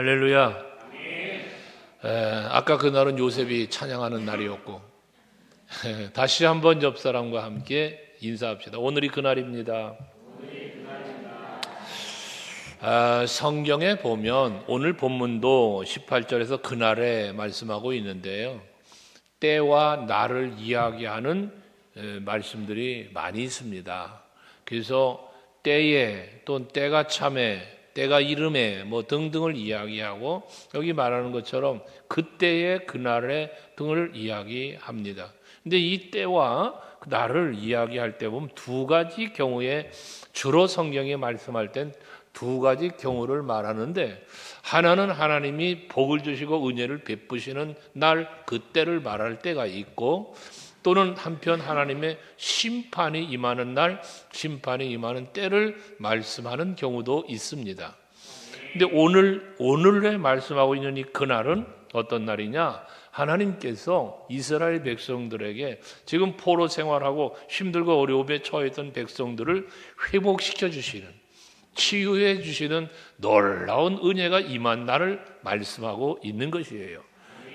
할렐루야. 아까 그날은 요셉이 찬양하는 날이었고 다시 한번 옆 사람과 함께 인사합시다. 오늘이 그날입니다. 성경에 보면 오늘 본문도 18절에서 그날에 말씀하고 있는데요, 때와 날을 이야기하는 말씀들이 많이 있습니다. 그래서 때에 또 때가 참에 때가 이름에 뭐 등등을 이야기하고, 여기 말하는 것처럼 그때의 그날의 등을 이야기합니다. 근데 이 때와 그 날을 이야기할 때 보면 두 가지 경우에 주로 성경이 말씀할 땐 두 가지 경우를 말하는데, 하나는 하나님이 복을 주시고 은혜를 베푸시는 날, 그때를 말할 때가 있고, 또는 한편 하나님의 심판이 임하는 날, 심판이 임하는 때를 말씀하는 경우도 있습니다. 근데 오늘에 말씀하고 있는 이 그날은 어떤 날이냐? 하나님께서 이스라엘 백성들에게 지금 포로 생활하고 힘들고 어려움에 처했던 백성들을 회복시켜 주시는, 치유해 주시는 놀라운 은혜가 임한 날을 말씀하고 있는 것이에요.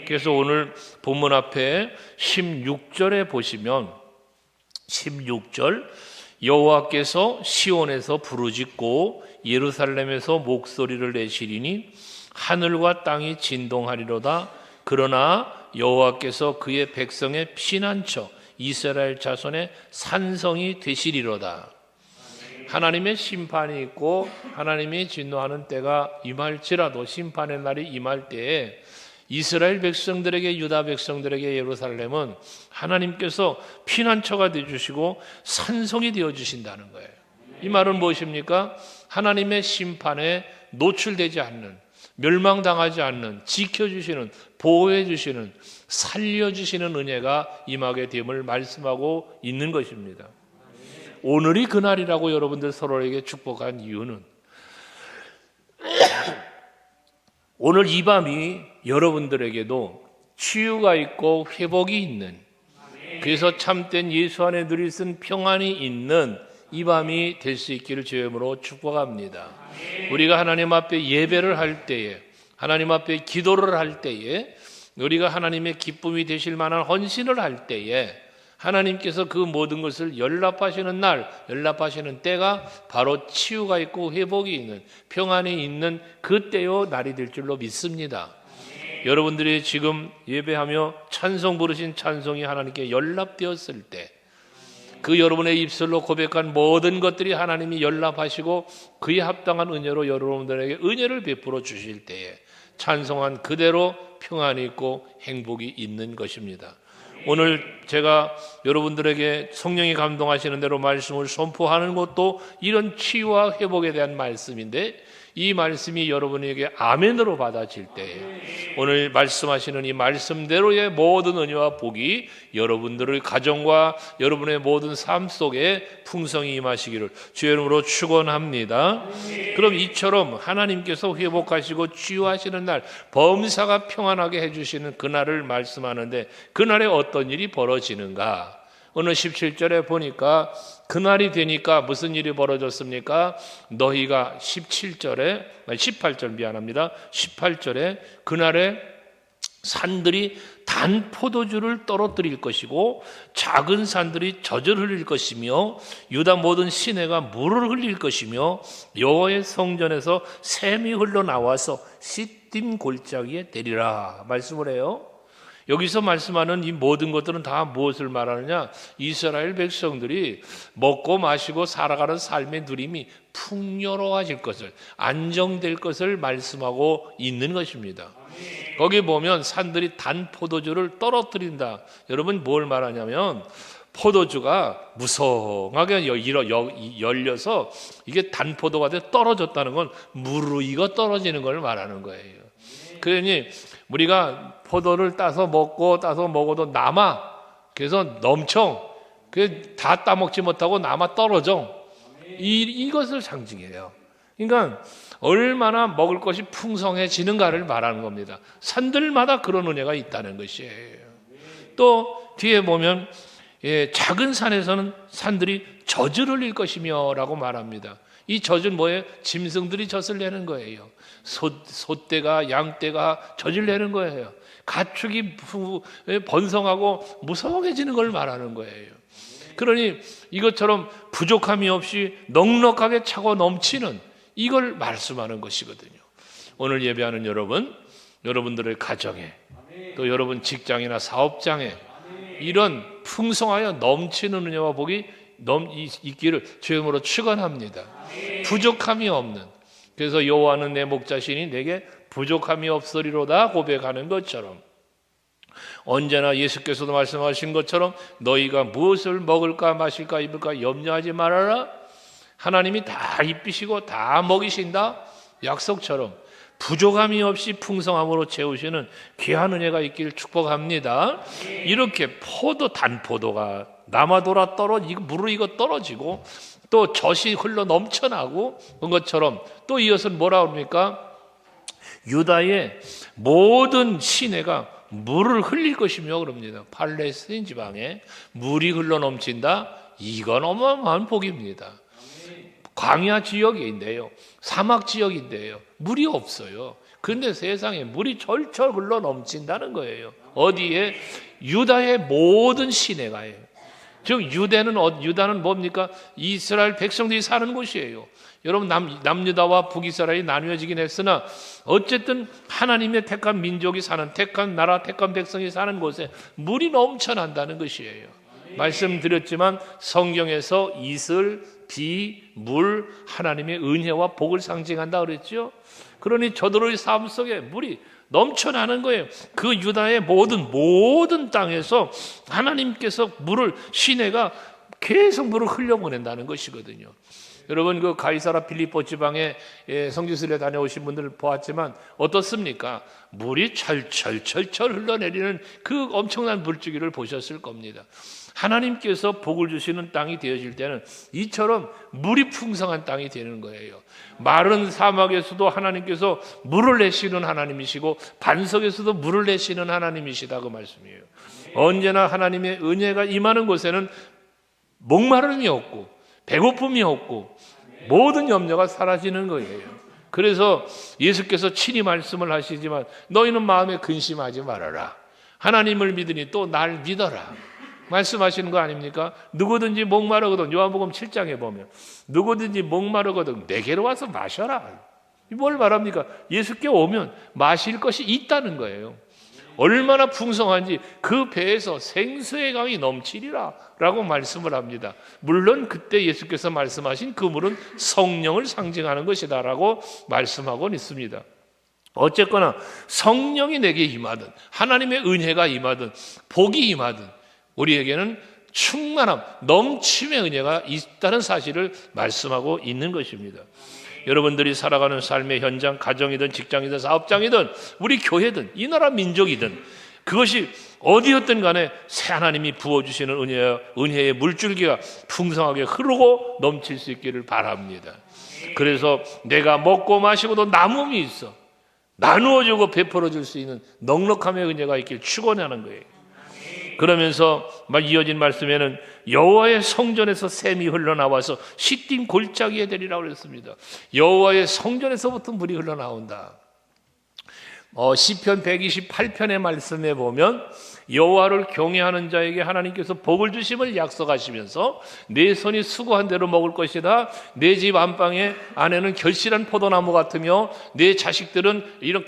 그래서 오늘 본문 앞에 16절에 보시면 16절, 여호와께서 시온에서 부르짖고 예루살렘에서 목소리를 내시리니 하늘과 땅이 진동하리로다. 그러나 여호와께서 그의 백성의 피난처 이스라엘 자손의 산성이 되시리로다. 하나님의 심판이 있고 하나님이 진노하는 때가 임할지라도, 심판의 날이 임할 때에 이스라엘 백성들에게, 유다 백성들에게 예루살렘은 하나님께서 피난처가 되어주시고 산성이 되어주신다는 거예요. 이 말은 무엇입니까? 하나님의 심판에 노출되지 않는, 멸망당하지 않는, 지켜주시는, 보호해주시는, 살려주시는 은혜가 임하게 됨을 말씀하고 있는 것입니다. 오늘이 그날이라고 여러분들 서로에게 축복한 이유는, 오늘 이 밤이 여러분들에게도 치유가 있고 회복이 있는, 그래서 참된 예수 안에 누릴 수 있는 평안이 있는 이 밤이 될 수 있기를 주의 이름으로 축복합니다. 우리가 하나님 앞에 예배를 할 때에, 하나님 앞에 기도를 할 때에, 우리가 하나님의 기쁨이 되실 만한 헌신을 할 때에 하나님께서 그 모든 것을 연락하시는 날, 연락하시는 때가 바로 치유가 있고 회복이 있는, 평안이 있는 그 때요 날이 될 줄로 믿습니다. 여러분들이 지금 예배하며 찬송 부르신 찬송이 하나님께 연락되었을 때, 그 여러분의 입술로 고백한 모든 것들이 하나님이 연락하시고 그에 합당한 은혜로 여러분들에게 은혜를 베풀어 주실 때에 찬송한 그대로 평안이 있고 행복이 있는 것입니다. 오늘 제가 여러분들에게 성령이 감동하시는 대로 말씀을 선포하는 것도 이런 치유와 회복에 대한 말씀인데, 이 말씀이 여러분에게 아멘으로 받아질 때에 오늘 말씀하시는 이 말씀대로의 모든 은혜와 복이 여러분들의 가정과 여러분의 모든 삶 속에 풍성히 임하시기를 주의 이름으로 축원합니다. 그럼 이처럼 하나님께서 회복하시고 치유하시는 날, 범사가 평안하게 해주시는 그날을 말씀하는데, 그날에 어떤 일이 벌어지는가? 오늘 17절에 보니까 그날이 되니까 무슨 일이 벌어졌습니까? 너희가 18절에 그날에 산들이 단 포도주를 떨어뜨릴 것이고 작은 산들이 젖을 흘릴 것이며 유다 모든 시내가 물을 흘릴 것이며 여호와의 성전에서 샘이 흘러나와서 시딤 골짜기에 되리라 말씀을 해요. 여기서 말씀하는 이 모든 것들은 다 무엇을 말하느냐? 이스라엘 백성들이 먹고 마시고 살아가는 삶의 누림이 풍요로워질 것을, 안정될 것을 말씀하고 있는 것입니다. 거기 보면 산들이 단 포도주를 떨어뜨린다. 여러분 뭘 말하냐면, 포도주가 무성하게 열려서 이게 단 포도가 돼 떨어졌다는 건 무르익어 떨어지는 걸 말하는 거예요. 그러니 우리가 포도를 따서 먹어도 남아, 그래서 넘쳐, 다 따먹지 못하고 남아 떨어져. 이것을 상징해요. 그러니까 얼마나 먹을 것이 풍성해지는가를 말하는 겁니다. 산들마다 그런 은혜가 있다는 것이에요. 또 뒤에 보면 작은 산에서는 산들이 젖을 흘릴 것이며 라고 말합니다. 이 젖은 뭐예요? 짐승들이 젖을 내는 거예요. 소떼가 양떼가 젖을 내는 거예요. 가축이 번성하고 무성해지는 걸 말하는 거예요. 그러니 이것처럼 부족함이 없이 넉넉하게 차고 넘치는 이걸 말씀하는 것이거든요. 오늘 예배하는 여러분, 여러분들의 가정에 또 여러분 직장이나 사업장에 이런 풍성하여 넘치는 은혜와 복이 있기를 주의 이름으로 축원합니다. 부족함이 없는, 그래서 여호와는 내 목자시니 내게 부족함이 없으리로다 고백하는 것처럼 언제나 예수께서도 말씀하신 것처럼 너희가 무엇을 먹을까 마실까 입을까 염려하지 말아라. 하나님이 다 입히시고 다 먹이신다 약속처럼 부족함이 없이 풍성함으로 채우시는 귀한 은혜가 있기를 축복합니다. 이렇게 단포도가 남아돌아 떨어지고 물을 이거 떨어지고 또 젖이 흘러 넘쳐나고 그런 것처럼 또 이것은 뭐라 그럽니까? 유다의 모든 시내가 물을 흘릴 것이며 그럽니다. 팔레스틴 지방에 물이 흘러 넘친다. 이건 어마어마한 복입니다. 광야 지역인데요, 사막 지역인데요, 물이 없어요. 그런데 세상에 물이 철철 흘러 넘친다는 거예요. 어디에? 유다의 모든 시내가요. 즉 유다는 뭡니까? 이스라엘 백성들이 사는 곳이에요. 여러분 남유다와 북이스라엘이 나뉘어지긴 했으나 어쨌든 하나님의 택한 민족이 사는, 택한 나라, 택한 백성이 사는 곳에 물이 넘쳐난다는 것이에요. 말씀드렸지만 성경에서 이슬, 비, 물, 하나님의 은혜와 복을 상징한다 그랬죠. 그러니 저들의 삶 속에 물이 넘쳐나는 거예요. 그 유다의 모든 땅에서 하나님께서 시내가 계속 물을 흘려보낸다는 것이거든요. 여러분 그 가이사라 필리포 지방에 성지순례 다녀오신 분들을 보았지만 어떻습니까? 물이 철철 흘러내리는 그 엄청난 물주기를 보셨을 겁니다. 하나님께서 복을 주시는 땅이 되어질 때는 이처럼 물이 풍성한 땅이 되는 거예요. 마른 사막에서도 하나님께서 물을 내시는 하나님이시고 반석에서도 물을 내시는 하나님이시다 그 말씀이에요. 언제나 하나님의 은혜가 임하는 곳에는 목마름이 없고 배고픔이 없고 모든 염려가 사라지는 거예요. 그래서 예수께서 친히 말씀을 하시지만 너희는 마음에 근심하지 말아라. 하나님을 믿으니 또 날 믿어라. 말씀하시는 거 아닙니까? 누구든지 목마르거든, 요한복음 7장에 보면 누구든지 목마르거든 내게로 와서 마셔라. 뭘 말합니까? 예수께 오면 마실 것이 있다는 거예요. 얼마나 풍성한지 그 배에서 생수의 강이 넘치리라 라고 말씀을 합니다. 물론 그때 예수께서 말씀하신 그 물은 성령을 상징하는 것이다 라고 말씀하고 있습니다. 어쨌거나 성령이 내게 임하든 하나님의 은혜가 임하든 복이 임하든 우리에게는 충만함, 넘침의 은혜가 있다는 사실을 말씀하고 있는 것입니다. 여러분들이 살아가는 삶의 현장, 가정이든 직장이든 사업장이든 우리 교회든 이 나라 민족이든 그것이 어디였든 간에 새 하나님이 부어주시는 은혜의 물줄기가 풍성하게 흐르고 넘칠 수 있기를 바랍니다. 그래서 내가 먹고 마시고도 남음이 있어 나누어주고 베풀어줄 수 있는 넉넉함의 은혜가 있길 축원하는 거예요. 그러면서 이어진 말씀에는 여호와의 성전에서 샘이 흘러나와서 시딤 골짜기에 되리라고 그랬습니다. 여호와의 성전에서부터 물이 흘러나온다. 시편 128편의 말씀에 보면 여호와를 경외하는 자에게 하나님께서 복을 주심을 약속하시면서 내 손이 수고한 대로 먹을 것이다. 내 집 안방에 안에는 결실한 포도나무 같으며 내 자식들은 이런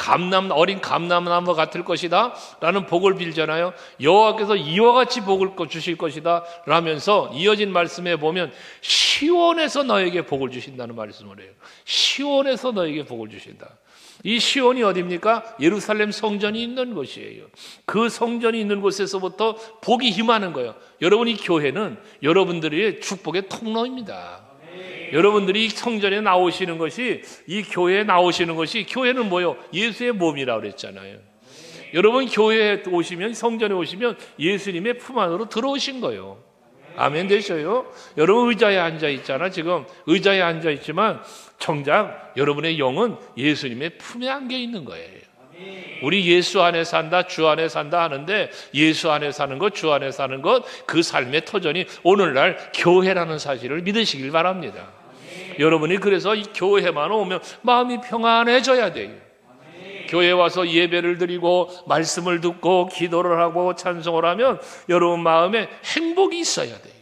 어린 감람나무 같을 것이다 라는 복을 빌잖아요. 여호와께서 이와 같이 복을 주실 것이다 라면서 이어진 말씀에 보면 시온에서 너에게 복을 주신다는 말씀을 해요. 시온에서 너에게 복을 주신다. 이 시온이 어디입니까? 예루살렘 성전이 있는 곳이에요. 그 성전이 있는 곳에서부터 복이 임하는 거예요. 여러분이 교회는 여러분들의 축복의 통로입니다. 여러분들이 성전에 나오시는 것이, 이 교회에 나오시는 것이, 교회는 뭐요? 예수의 몸이라고 그랬잖아요. 여러분 교회에 오시면, 성전에 오시면 예수님의 품 안으로 들어오신 거예요. 아멘 되셔요? 여러분 의자에 앉아있잖아. 지금 의자에 앉아있지만 정작 여러분의 영은 예수님의 품에 안겨 있는 거예요. 우리 예수 안에 산다, 주 안에 산다 하는데 예수 안에 사는 것, 주 안에 사는 것, 그 삶의 터전이 오늘날 교회라는 사실을 믿으시길 바랍니다. 여러분이 그래서 이 교회만 오면 마음이 평안해져야 돼요. 교회 와서 예배를 드리고 말씀을 듣고 기도를 하고 찬송을 하면 여러분 마음에 행복이 있어야 돼요.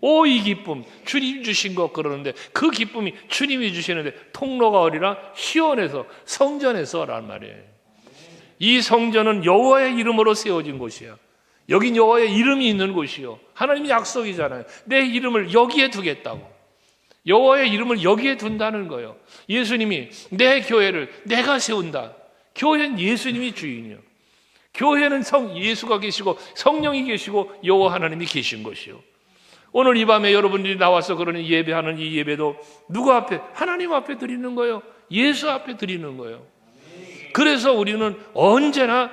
오, 이 기쁨 주님 주신 것 그러는데 그 기쁨이 주님이 주시는데 통로가 어디라? 시온에서, 성전에서란 말이에요. 이 성전은 여호와의 이름으로 세워진 곳이야. 여긴 여호와의 이름이 있는 곳이요. 하나님의 약속이잖아요. 내 이름을 여기에 두겠다고. 여호와의 이름을 여기에 둔다는 거예요. 예수님이 내 교회를 내가 세운다. 교회는 예수님이 주인이요. 교회는 예수가 계시고 성령이 계시고 여호와 하나님이 계신 것이요. 오늘 이 밤에 여러분들이 나와서 그러니 예배하는 이 예배도 누구 앞에? 하나님 앞에 드리는 거예요. 예수 앞에 드리는 거예요. 그래서 우리는 언제나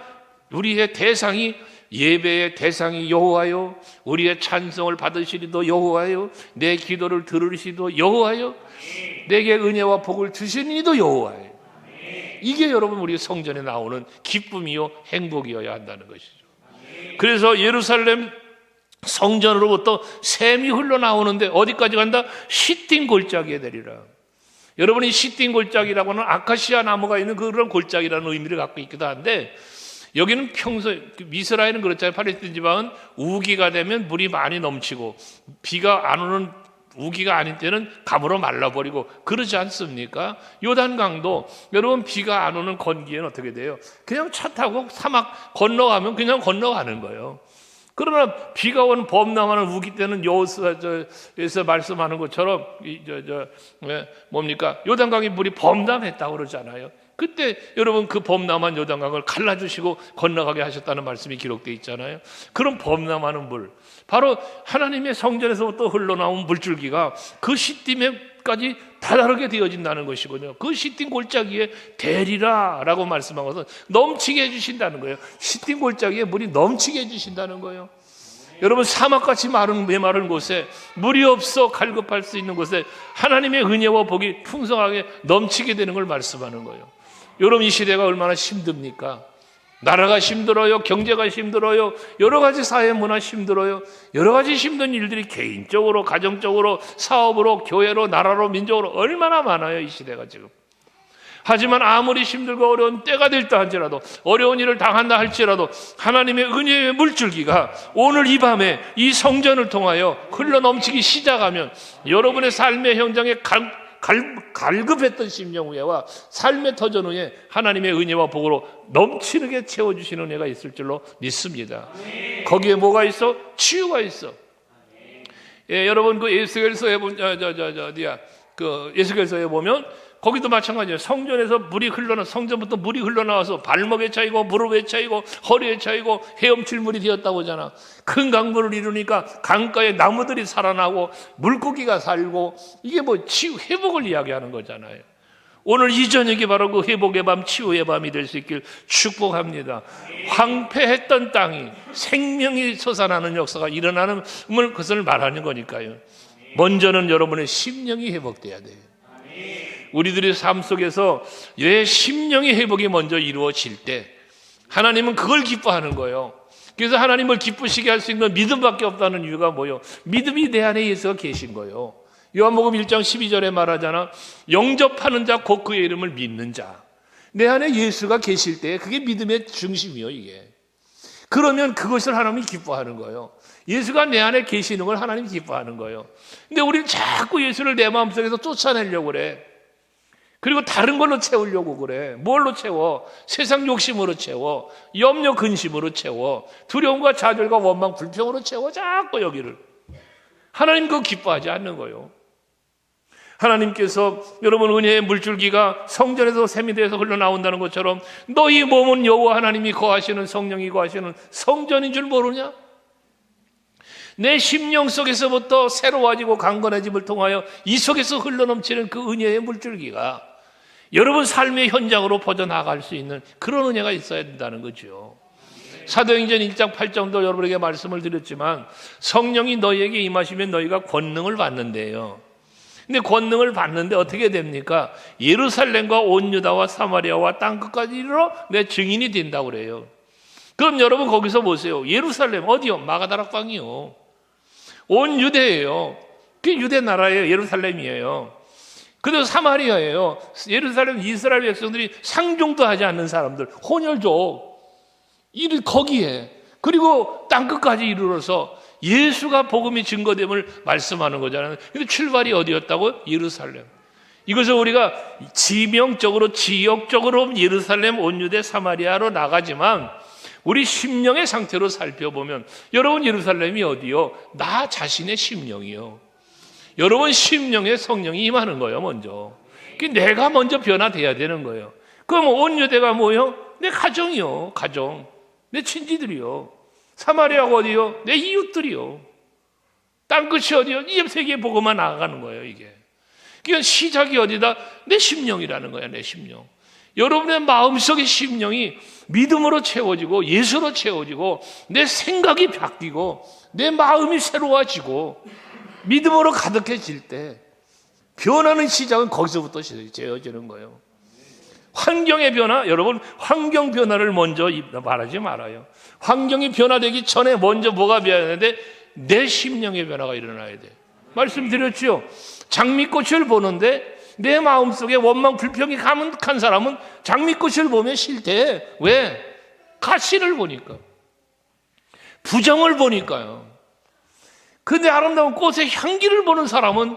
우리의 대상이, 예배의 대상이 여호와요, 우리의 찬송을 받으시리도 여호와요, 내 기도를 들으시도 여호와요, 내게 은혜와 복을 주시니도 여호와요. 이게 여러분 우리 성전에 나오는 기쁨이요 행복이어야 한다는 것이죠. 그래서 예루살렘 성전으로부터 샘이 흘러나오는데 어디까지 간다? 시딤 골짜기에 내리라. 여러분이 시딤 골짜기라고 하는 아카시아 나무가 있는 그런 골짜기라는 의미를 갖고 있기도 한데, 여기는 평소에, 이스라엘은 그렇잖아요. 팔레스틴 지방은 우기가 되면 물이 많이 넘치고 비가 안 오는, 우기가 아닌 때는 가물어 말라버리고 그러지 않습니까? 요단강도 여러분 비가 안 오는 건기에는 어떻게 돼요? 그냥 차 타고 사막 건너가면 그냥 건너가는 거예요. 그러나 비가 온 범람하는 우기 때는 여호수아에서 말씀하는 것처럼 뭡니까? 요단강이 물이 범람했다고 그러잖아요. 그때 여러분 그 범람한 요단강을 갈라주시고 건너가게 하셨다는 말씀이 기록되어 있잖아요. 그런 범람하는 물, 바로 하나님의 성전에서부터 흘러나온 물줄기가 그 시딤에까지 다다르게 되어진다는 것이거든요. 그 시딤 골짜기에 대리라 라고 말씀한 것은 넘치게 해주신다는 거예요. 시딤 골짜기에 물이 넘치게 해주신다는 거예요. 여러분 사막같이 메마른 곳에, 물이 없어 갈급할 수 있는 곳에 하나님의 은혜와 복이 풍성하게 넘치게 되는 걸 말씀하는 거예요. 여러분 이 시대가 얼마나 힘듭니까? 나라가 힘들어요. 경제가 힘들어요. 여러 가지 사회 문화 힘들어요. 여러 가지 힘든 일들이 개인적으로, 가정적으로, 사업으로, 교회로, 나라로, 민족으로 얼마나 많아요, 이 시대가 지금. 하지만 아무리 힘들고 어려운 때가 될다 할지라도, 어려운 일을 당한다 할지라도 하나님의 은혜의 물줄기가 오늘 이 밤에 이 성전을 통하여 흘러넘치기 시작하면 여러분의 삶의 현장에 갈급했던 심령 후에와 삶의 터전 후에 하나님의 은혜와 복으로 넘치게 채워주시는 은혜가 있을 줄로 믿습니다. 거기에 뭐가 있어? 치유가 있어. 예, 여러분 그 에스겔서에 에스겔서에 보면 거기도 마찬가지예요. 성전에서 물이 성전부터 물이 흘러나와서 발목에 차이고 무릎에 차이고 허리에 차이고 헤엄칠 물이 되었다고 하잖아. 큰 강물을 이루니까 강가에 나무들이 살아나고 물고기가 살고, 이게 뭐 치유, 회복을 이야기하는 거잖아요. 오늘 이 저녁이 바로 그 회복의 밤, 치유의 밤이 될 수 있길 축복합니다. 황폐했던 땅이 생명이 솟아나는 역사가 일어나는 것을 말하는 거니까요. 먼저는 여러분의 심령이 회복돼야 돼요. 우리들의 삶 속에서 내 심령의 회복이 먼저 이루어질 때 하나님은 그걸 기뻐하는 거예요. 그래서 하나님을 기쁘시게 할 수 있는 믿음밖에 없다는 이유가 뭐예요? 믿음이 내 안에 예수가 계신 거예요. 요한복음 1장 12절에 말하잖아. 영접하는 자 곧 그의 이름을 믿는 자. 내 안에 예수가 계실 때 그게 믿음의 중심이에요, 이게. 그러면 그것을 하나님이 기뻐하는 거예요. 예수가 내 안에 계시는 걸 하나님이 기뻐하는 거예요. 근데 우리는 자꾸 예수를 내 마음속에서 쫓아내려고 그래. 그리고 다른 걸로 채우려고 그래. 뭘로 채워? 세상 욕심으로 채워. 염려 근심으로 채워. 두려움과 좌절과 원망 불평으로 채워. 자꾸 여기를. 하나님 그거 기뻐하지 않는 거예요. 하나님께서 여러분 은혜의 물줄기가 성전에서 샘이 되어서 흘러나온다는 것처럼 너희 몸은 여호와 하나님이 거하시는, 성령이 거하시는 성전인 줄 모르냐? 내 심령 속에서부터 새로워지고 강건해짐을 통하여 이 속에서 흘러넘치는 그 은혜의 물줄기가 여러분 삶의 현장으로 퍼져나갈 수 있는 그런 은혜가 있어야 된다는 거죠. 사도행전 1장 8장도 여러분에게 말씀을 드렸지만 성령이 너희에게 임하시면 너희가 권능을 받는데요. 근데 권능을 받는데 어떻게 됩니까? 예루살렘과 온 유다와 사마리아와 땅끝까지 이르러 내 증인이 된다고 그래요. 그럼 여러분 거기서 보세요. 예루살렘 어디요? 마가다락방이요. 온 유대예요. 그게 유대 나라예요. 예루살렘이에요. 그래도 사마리아예요. 예루살렘 이스라엘 백성들이 상종도 하지 않는 사람들, 혼혈족, 거기에, 그리고 땅끝까지 이르러서 예수가 복음이 증거됨을 말씀하는 거잖아요. 근데 출발이 어디였다고요? 예루살렘. 이것을 우리가 지명적으로, 지역적으로 예루살렘, 온유대, 사마리아로 나가지만 우리 심령의 상태로 살펴보면, 여러분 예루살렘이 어디요? 나 자신의 심령이요. 여러분 심령에 성령이 임하는 거예요. 먼저 내가 먼저 변화돼야 되는 거예요. 그럼 온유대가 뭐요? 내 가정이요. 가정, 내 친지들이요. 사마리아가 어디요? 내 이웃들이요. 땅끝이 어디요? 이 세계에 보고만 나아가는 거예요. 이게 그러니까 시작이 어디다? 내 심령이라는 거야. 내 심령. 여러분의 마음속의 심령이 믿음으로 채워지고 예수로 채워지고 내 생각이 바뀌고 내 마음이 새로워지고 믿음으로 가득해질 때 변하는 시작은 거기서부터 되어지는 거예요. 환경의 변화, 여러분 환경 변화를 먼저 말하지 말아요. 환경이 변화되기 전에 먼저 뭐가 변화되는데 내 심령의 변화가 일어나야 돼. 말씀드렸죠. 장미꽃을 보는데 내 마음속에 원망 불평이 가득한 사람은 장미꽃을 보면 싫대. 왜? 가시를 보니까, 부정을 보니까요. 근데 아름다운 꽃의 향기를 보는 사람은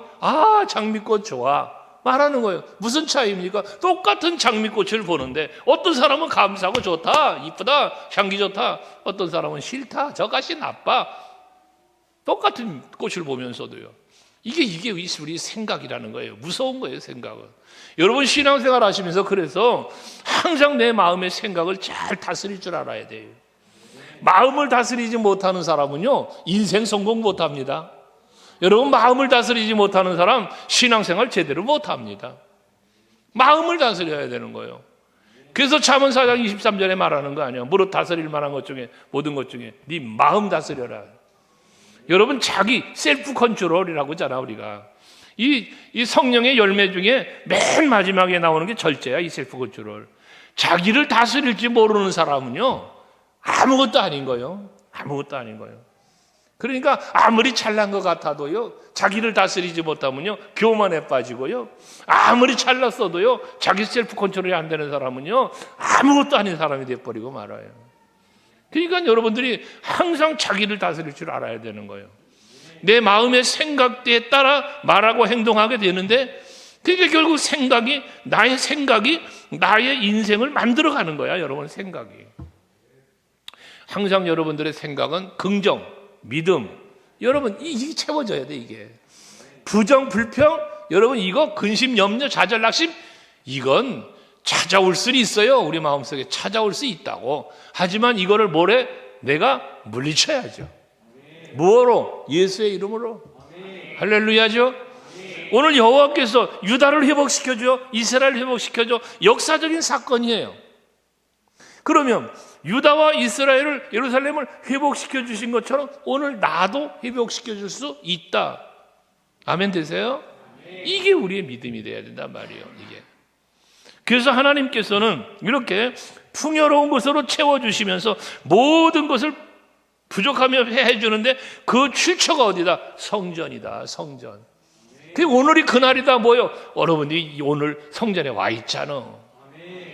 장미꽃 좋아 말하는 거예요. 무슨 차이입니까? 똑같은 장미꽃을 보는데 어떤 사람은 감사하고 좋다, 이쁘다, 향기 좋다. 어떤 사람은 싫다, 저 가시 나빠. 똑같은 꽃을 보면서도요. 이게 우리 생각이라는 거예요. 무서운 거예요, 생각은. 여러분 신앙생활 하시면서 그래서 항상 내 마음의 생각을 잘 다스릴 줄 알아야 돼요. 마음을 다스리지 못하는 사람은요, 인생 성공 못합니다. 여러분 마음을 다스리지 못하는 사람 신앙생활 제대로 못합니다. 마음을 다스려야 되는 거예요. 그래서 잠언 4장 23절에 말하는 거 아니에요. 무릇 다스릴 만한 것 중에, 모든 것 중에 네 마음 다스려라. 여러분 자기 셀프 컨트롤이라고 하잖아. 우리가 이 성령의 열매 중에 맨 마지막에 나오는 게 절제야. 이 셀프 컨트롤. 자기를 다스릴지 모르는 사람은요 아무것도 아닌 거예요. 아무것도 아닌 거예요. 그러니까 아무리 잘난 것 같아도요, 자기를 다스리지 못하면요 교만에 빠지고요, 아무리 잘났어도요 자기 셀프 컨트롤이 안 되는 사람은요 아무것도 아닌 사람이 돼버리고 말아요. 그러니까 여러분들이 항상 자기를 다스릴 줄 알아야 되는 거예요. 내 마음의 생각에 따라 말하고 행동하게 되는데, 그게 결국 나의 생각이 나의 인생을 만들어가는 거야. 여러분 생각이. 항상 여러분들의 생각은 긍정, 믿음, 여러분 이게 채워져야 돼. 이게 부정, 불평, 여러분 이거 근심, 염려, 좌절, 낙심, 이건 찾아올 수 있어요. 우리 마음속에 찾아올 수 있다고. 하지만 이거를 뭐래? 내가 물리쳐야죠. 무엇으로? 예수의 이름으로. 할렐루야죠. 오늘 여호와께서 유다를 회복시켜줘, 이스라엘을 회복시켜줘. 역사적인 사건이에요. 그러면 유다와 이스라엘을, 예루살렘을 회복시켜 주신 것처럼 오늘 나도 회복시켜 줄 수 있다. 아멘 되세요? 이게 우리의 믿음이 돼야 된단 말이에요. 이게. 그래서 하나님께서는 이렇게 풍요로운 것으로 채워주시면서 모든 것을 부족하며 해주는데 그 출처가 어디다? 성전이다. 성전. 오늘이 그날이다. 뭐요? 여러분이 오늘 성전에 와 있잖아.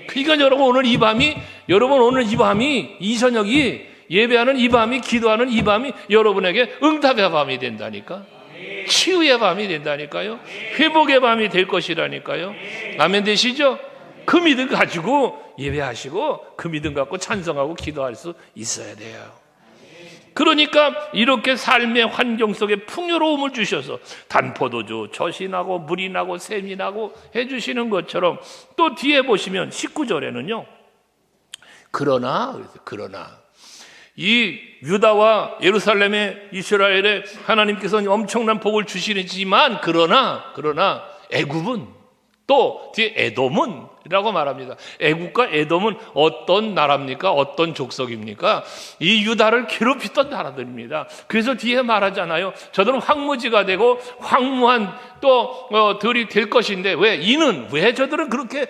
그러니까 여러분 오늘 이 밤이 이 저녁이 예배하는 이 밤이, 기도하는 이 밤이 여러분에게 응답의 밤이 된다니까. 치유의 밤이 된다니까요. 회복의 밤이 될 것이라니까요. 아멘 되시죠? 그 믿음 가지고 예배하시고 그 믿음 갖고 찬송하고 기도할 수 있어야 돼요. 그러니까 이렇게 삶의 환경 속에 풍요로움을 주셔서 단포도주, 젖이 나고 물이 나고 샘이 나고 해주시는 것처럼, 또 뒤에 보시면 19절에는요 그러나 이 유다와 예루살렘의 이스라엘에 하나님께서는 엄청난 복을 주시지만 그러나 애굽은, 또 뒤에 에돔은 이라고 말합니다. 애굽과 에돔은 어떤 나라입니까? 어떤 족속입니까? 이 유다를 괴롭히던 나라들입니다. 그래서 뒤에 말하잖아요. 저들은 황무지가 되고 황무한 들이 될 것인데, 왜 저들은 그렇게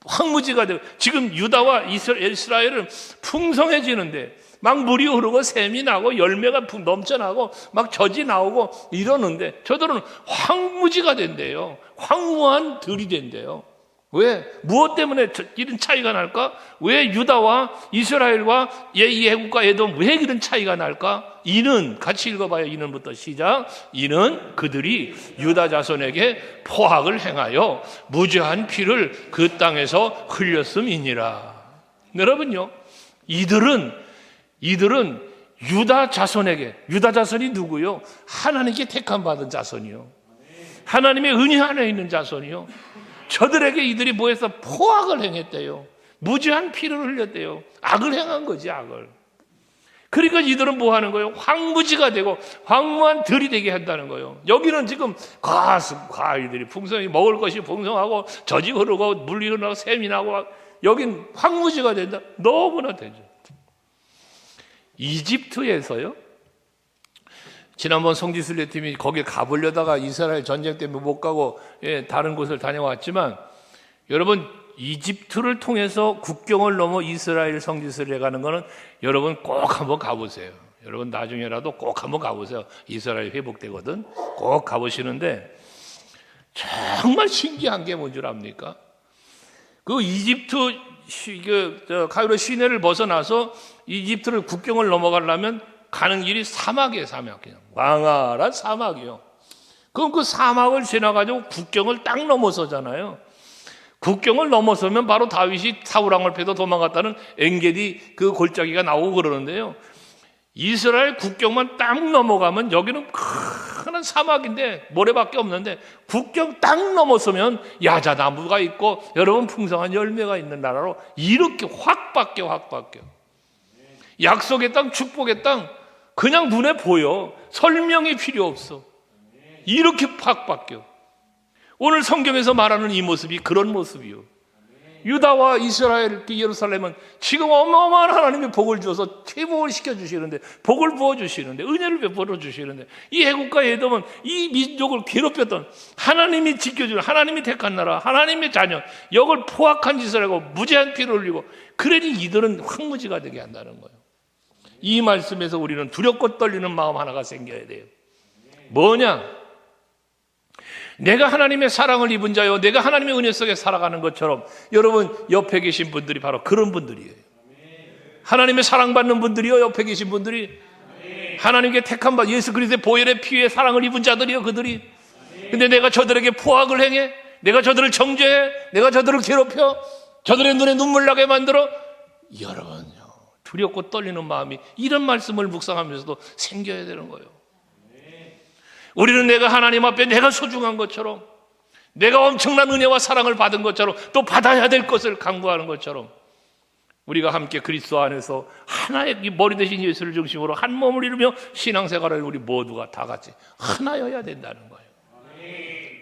황무지가 되고, 지금 유다와 이스라엘은 풍성해지는데 막 물이 흐르고 샘이 나고 열매가 넘쳐나고 막 젖이 나오고 이러는데 저들은 황무지가 된대요. 황무한 들이 된대요. 왜? 무엇 때문에 이런 차이가 날까? 왜 유다와 이스라엘과 이 애국과 에돔 왜 이런 차이가 날까? 이는 같이 읽어봐요. 이는부터 시작. 이는 그들이 유다 자손에게 포악을 행하여 무죄한 피를 그 땅에서 흘렸음이니라. 여러분요, 이들은 유다 자손에게, 유다 자손이 누구요? 하나님께 택함 받은 자손이요. 하나님의 은혜 안에 있는 자손이요. 저들에게 이들이 뭐해서 포악을 행했대요. 무죄한 피를 흘렸대요. 악을 행한 거지, 악을. 그러니까 이들은 뭐 하는 거예요? 황무지가 되고 황무한 들이 되게 한다는 거예요. 여기는 지금 과일들이 풍성히 먹을 것이 풍성하고 젖이 흐르고 물이 흐르고 샘이 나고 여긴 황무지가 된다. 너무나 되죠. 이집트에서요. 지난번 성지순례 팀이 거기 가보려다가 이스라엘 전쟁 때문에 못 가고 다른 곳을 다녀왔지만 여러분 이집트를 통해서 국경을 넘어 이스라엘 성지순례 가는 거는 여러분 꼭 한번 가보세요. 여러분 나중에라도 꼭 한번 가보세요. 이스라엘 회복되거든. 꼭 가보시는데 정말 신기한 게 뭔 줄 압니까? 그 이집트 카이로 시내를 벗어나서 이집트를 국경을 넘어가려면 가는 길이 사막이에요. 사막. 그냥 광활한 사막이요. 그럼 그 사막을 지나가지고 국경을 딱 넘어서잖아요. 국경을 넘어서면 바로 다윗이 사울왕을 패도 도망갔다는 엔게디 그 골짜기가 나오고 그러는데요. 이스라엘 국경만 딱 넘어가면 여기는 큰 사막인데 모래밖에 없는데 국경 딱 넘어서면 야자나무가 있고 여러분 풍성한 열매가 있는 나라로 이렇게 확 바뀌어. 약속의 땅, 축복의 땅 그냥 눈에 보여. 설명이 필요 없어. 이렇게 확 바뀌어. 오늘 성경에서 말하는 이 모습이 그런 모습이요. 유다와 이스라엘, 예루살렘은 지금 어마어마한 하나님의 복을 주어서 회복을 시켜주시는데, 복을 부어주시는데, 은혜를 베풀어 주시는데, 이 애국과 에돔은 이 민족을 괴롭혔던 하나님이 지켜주는, 하나님이 택한 나라, 하나님의 자녀, 이걸 포악한 짓을 하고 무죄한 피를 흘리고, 그러니 이들은 황무지가 되게 한다는 거예요. 이 말씀에서 우리는 두렵고 떨리는 마음 하나가 생겨야 돼요. 뭐냐? 내가 하나님의 사랑을 입은 자요, 내가 하나님의 은혜 속에 살아가는 것처럼 여러분 옆에 계신 분들이 바로 그런 분들이에요. 하나님의 사랑받는 분들이요, 옆에 계신 분들이 하나님께 택한 바 예수 그리스도의 보혈의 피에 사랑을 입은 자들이요, 그들이. 근데 내가 저들에게 포악을 행해, 내가 저들을 정죄해, 내가 저들을 괴롭혀, 저들의 눈에 눈물 나게 만들어. 여러분요, 두렵고 떨리는 마음이 이런 말씀을 묵상하면서도 생겨야 되는 거예요. 우리는 내가 하나님 앞에 내가 소중한 것처럼, 내가 엄청난 은혜와 사랑을 받은 것처럼, 또 받아야 될 것을 강구하는 것처럼 우리가 함께 그리스도 안에서 하나의 머리 대신 예수를 중심으로 한 몸을 이루며 신앙생활을 우리 모두가 다 같이 하나여야 된다는 거예요.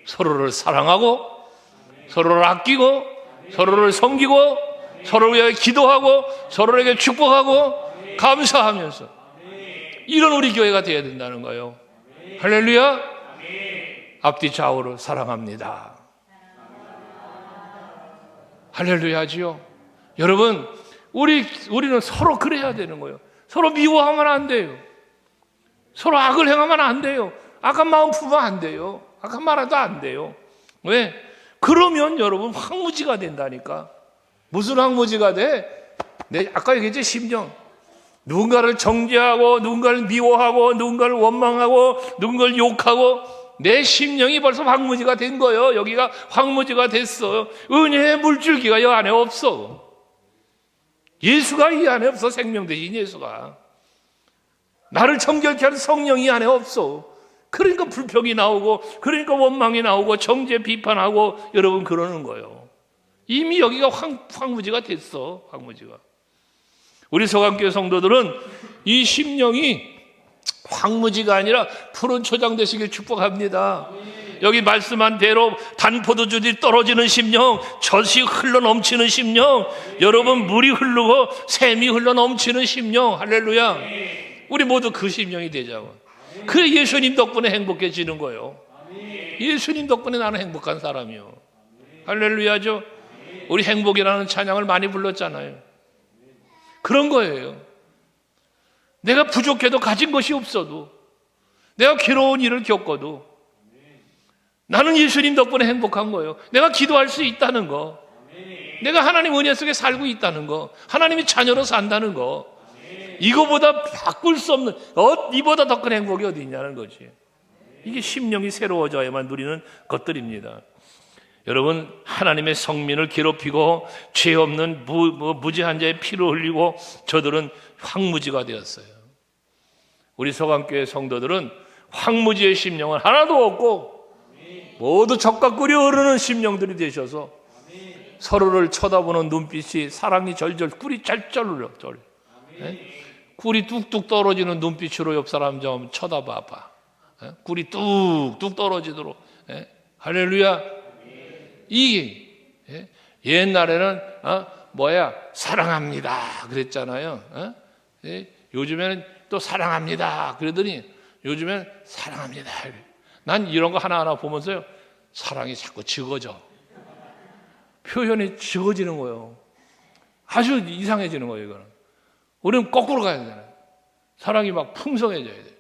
서로를 사랑하고, 서로를 아끼고, 서로를 섬기고, 서로를 위해 기도하고, 서로에게 축복하고 감사하면서 이런 우리 교회가 되어야 된다는 거예요. 할렐루야. 앞뒤 좌우를 사랑합니다. 할렐루야지요. 여러분, 우리는 서로 그래야 되는 거예요. 서로 미워하면 안 돼요. 서로 악을 행하면 안 돼요. 악한 마음 품으면 안 돼요. 악한 말해도 안 돼요. 왜? 그러면 여러분 황무지가 된다니까. 무슨 황무지가 돼? 아까 얘기했지, 심령. 누군가를 정죄하고, 누군가를 미워하고, 누군가를 원망하고, 누군가를 욕하고, 내 심령이 벌써 황무지가 된 거예요. 여기가 황무지가 됐어. 은혜의 물줄기가 이 안에 없어. 예수가 이 안에 없어. 생명 대신 예수가. 나를 정결케 하는 성령이 이 안에 없어. 그러니까 불평이 나오고, 그러니까 원망이 나오고, 정죄 비판하고, 여러분 그러는 거예요. 이미 여기가 황무지가 됐어. 황무지가. 우리 소강교회 성도들은 이 심령이 황무지가 아니라 푸른 초장 되시길 축복합니다. 여기 말씀한 대로 단포도주들이 떨어지는 심령, 젖이 흘러 넘치는 심령, 여러분 물이 흐르고 샘이 흘러 넘치는 심령. 할렐루야. 우리 모두 그 심령이 되자고. 그래 예수님 덕분에 행복해지는 거예요. 예수님 덕분에 나는 행복한 사람이요. 할렐루야죠. 우리 행복이라는 찬양을 많이 불렀잖아요. 그런 거예요. 내가 부족해도 가진 것이 없어도 내가 괴로운 일을 겪어도 나는 예수님 덕분에 행복한 거예요. 내가 기도할 수 있다는 거, 내가 하나님 은혜 속에 살고 있다는 거, 하나님이 자녀로 산다는 거, 이거보다 바꿀 수 없는, 이보다 더 큰 행복이 어디 있냐는 거지. 이게 심령이 새로워져야만 누리는 것들입니다. 여러분, 하나님의 성민을 괴롭히고 죄 없는 무죄한 자의 피를 흘리고 저들은 황무지가 되었어요. 우리 서강교회 성도들은 황무지의 심령은 하나도 없고 모두 적과 꿀이 흐르는 심령들이 되셔서 서로를 쳐다보는 눈빛이 사랑이 절절, 꿀이 짤짤 흘러. 꿀이 뚝뚝 떨어지는 눈빛으로 옆 사람 좀 쳐다봐봐. 꿀이 뚝뚝 떨어지도록. 할렐루야. 이게 옛날에는 사랑합니다 그랬잖아요. 요즘에는 또 사랑합니다 그러더니 요즘엔 사랑합니다. 난 이런 거 하나하나 보면서요, 사랑이 자꾸 적어져. 표현이 적어지는 거예요. 아주 이상해지는 거예요. 이거는 우리는 거꾸로 가야 되잖아요. 사랑이 막 풍성해져야 돼요.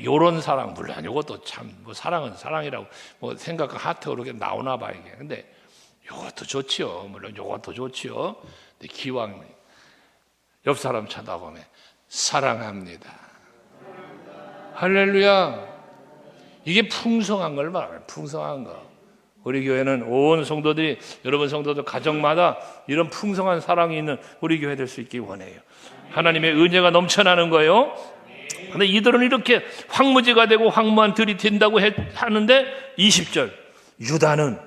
요런 사랑, 물론 이것도 참 사랑은 사랑이라고 생각과 하트가 그렇게 나오나 봐 이게. 근데 요것도 좋지요. 물론 요것도 좋지요. 근데 기왕 옆 사람 쳐다보면 사랑합니다. 할렐루야. 이게 풍성한 걸 말해요. 풍성한 거. 우리 교회는 온 성도들이, 여러분 성도들 가정마다 이런 풍성한 사랑이 있는 우리 교회 될 수 있기 원해요. 하나님의 은혜가 넘쳐나는 거예요. 근데 이들은 이렇게 황무지가 되고 황무한 들이 된다고 하는데 20절, 유다는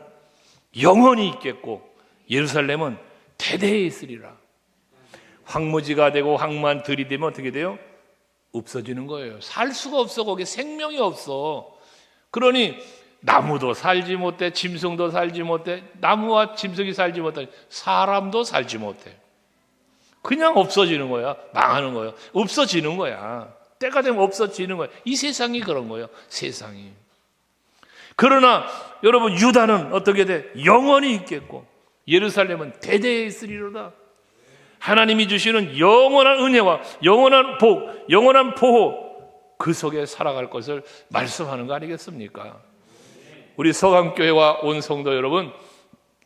영원히 있겠고 예루살렘은 대대에 있으리라. 황무지가 되고 황무한 들이 되면 어떻게 돼요? 없어지는 거예요. 살 수가 없어. 거기에 생명이 없어. 그러니 나무도 살지 못해, 짐승도 살지 못해, 나무와 짐승이 살지 못해, 사람도 살지 못해. 그냥 없어지는 거야. 망하는 거야. 없어지는 거야. 때가 되면 없어지는 거야. 이 세상이 그런 거예요. 세상이. 그러나 여러분, 유다는 어떻게 돼? 영원히 있겠고 예루살렘은 대대에 있으리로다. 하나님이 주시는 영원한 은혜와 영원한 복, 영원한 보호, 그 속에 살아갈 것을 말씀하는 거 아니겠습니까? 우리 서강교회와 온 성도 여러분,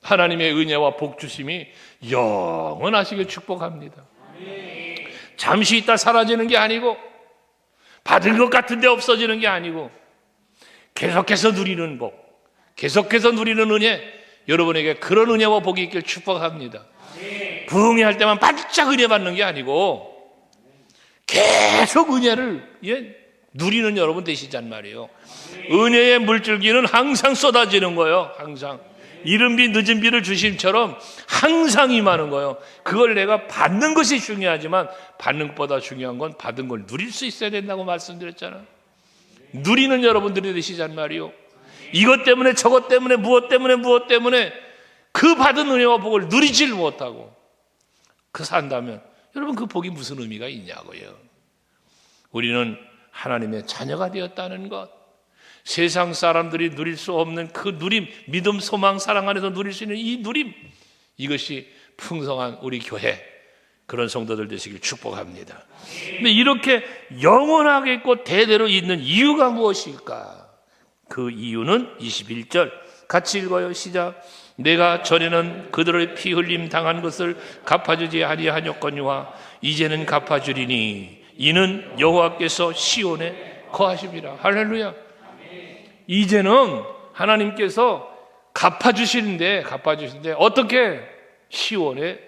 하나님의 은혜와 복 주심이 영원하시길 축복합니다. 잠시 있다 사라지는 게 아니고, 받은 것 같은데 없어지는 게 아니고, 계속해서 누리는 복, 계속해서 누리는 은혜, 여러분에게 그런 은혜와 복이 있길 축복합니다. 부흥회할 때만 반짝 은혜 받는 게 아니고 계속 은혜를 누리는 여러분 되시잔 말이에요. 은혜의 물줄기는 항상 쏟아지는 거예요. 항상 이른 비 늦은 비를 주심처럼 항상 임하는 거예요. 그걸 내가 받는 것이 중요하지만 받는 것보다 중요한 건 받은 걸 누릴 수 있어야 된다고 말씀드렸잖아요. 누리는 여러분들이 되시잔 말이에요. 이것 때문에 저것 때문에 무엇 때문에 그 받은 은혜와 복을 누리질 못하고 그 산다면 여러분, 그 복이 무슨 의미가 있냐고요. 우리는 하나님의 자녀가 되었다는 것, 세상 사람들이 누릴 수 없는 그 누림, 믿음, 소망, 사랑 안에서 누릴 수 있는 이 누림, 이것이 풍성한 우리 교회, 그런 성도들 되시길 축복합니다. 근데 이렇게 영원하게 있고 대대로 있는 이유가 무엇일까? 그 이유는 21절 같이 읽어요. 시작. 내가 전에는 그들의 피 흘림 당한 것을 갚아주지 아니하였거니와 이제는 갚아주리니 이는 여호와께서 시온에 거하심이라. 할렐루야. 이제는 하나님께서 갚아주시는데 어떻게? 시온에,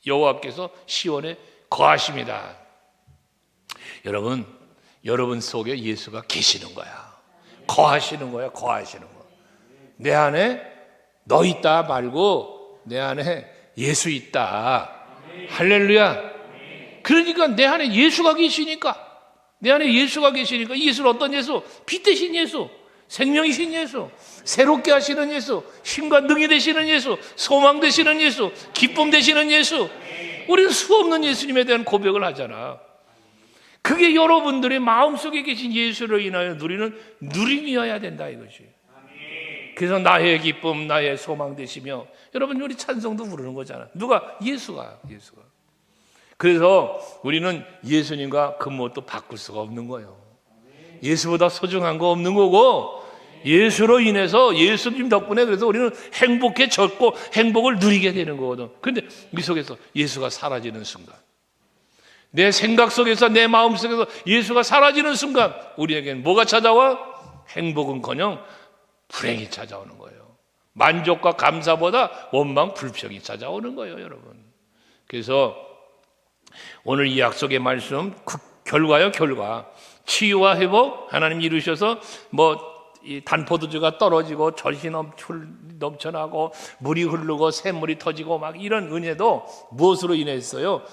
여호와께서 시온에 거하십니다. 여러분 속에 예수가 계시는 거야. 거하시는 거야. 거하시는 거. 내 안에 너 있다 말고 내 안에 예수 있다. 할렐루야. 그러니까 내 안에 예수가 계시니까, 이 예수는 어떤 예수? 빛 되신 예수, 생명이신 예수, 새롭게 하시는 예수, 힘과 능이 되시는 예수, 소망 되시는 예수, 기쁨 되시는 예수. 우리는 수없는 예수님에 대한 고백을 하잖아. 그게 여러분들의 마음속에 계신 예수로 인하여 누리는 누림이어야 된다 이것이. 그래서 나의 기쁨, 나의 소망 되시며, 여러분 우리 찬송도 부르는 거잖아. 누가? 예수가. 그래서 우리는 예수님과 그 무엇도 바꿀 수가 없는 거예요. 예수보다 소중한 거 없는 거고, 예수로 인해서 예수님 덕분에 그래서 우리는 행복해졌고 행복을 누리게 되는 거거든. 그런데 이 속에서 예수가 사라지는 순간, 내 생각 속에서 내 마음 속에서 예수가 사라지는 순간 우리에게는 뭐가 찾아와? 행복은커녕 불행이 찾아오는 거예요. 만족과 감사보다 원망, 불평이 찾아오는 거예요, 여러분. 그래서 오늘 이 약속의 말씀, 결과요, 결과. 치유와 회복, 하나님 이루셔서 이 단포도주가 떨어지고 젖이 넘쳐나고 물이 흐르고 샘물이 터지고 막 이런 은혜도 무엇으로 인했어요?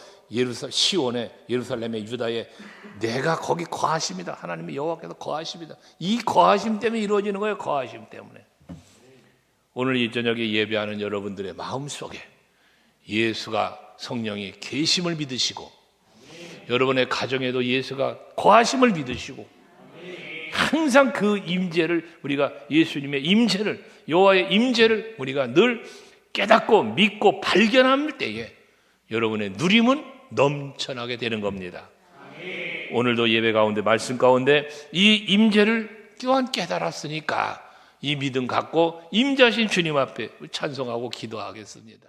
시온에, 예루살렘에, 유다에 내가 거기 거하십니다. 하나님의 여호와께서 거하십니다. 이 거하심 때문에 이루어지는 거예요. 거하심 때문에. 오늘 이 저녁에 예배하는 여러분들의 마음속에 예수가, 성령이 계심을 믿으시고, 여러분의 가정에도 예수가 거하심을 믿으시고, 항상 그 임재를, 우리가 예수님의 임재를, 여호와의 임재를 우리가 늘 깨닫고 믿고 발견할 때에 여러분의 누림은 넘쳐나게 되는 겁니다. 오늘도 예배 가운데, 말씀 가운데 이 임재를 또한 깨달았으니까 이 믿음 갖고 임재하신 주님 앞에 찬송하고 기도하겠습니다.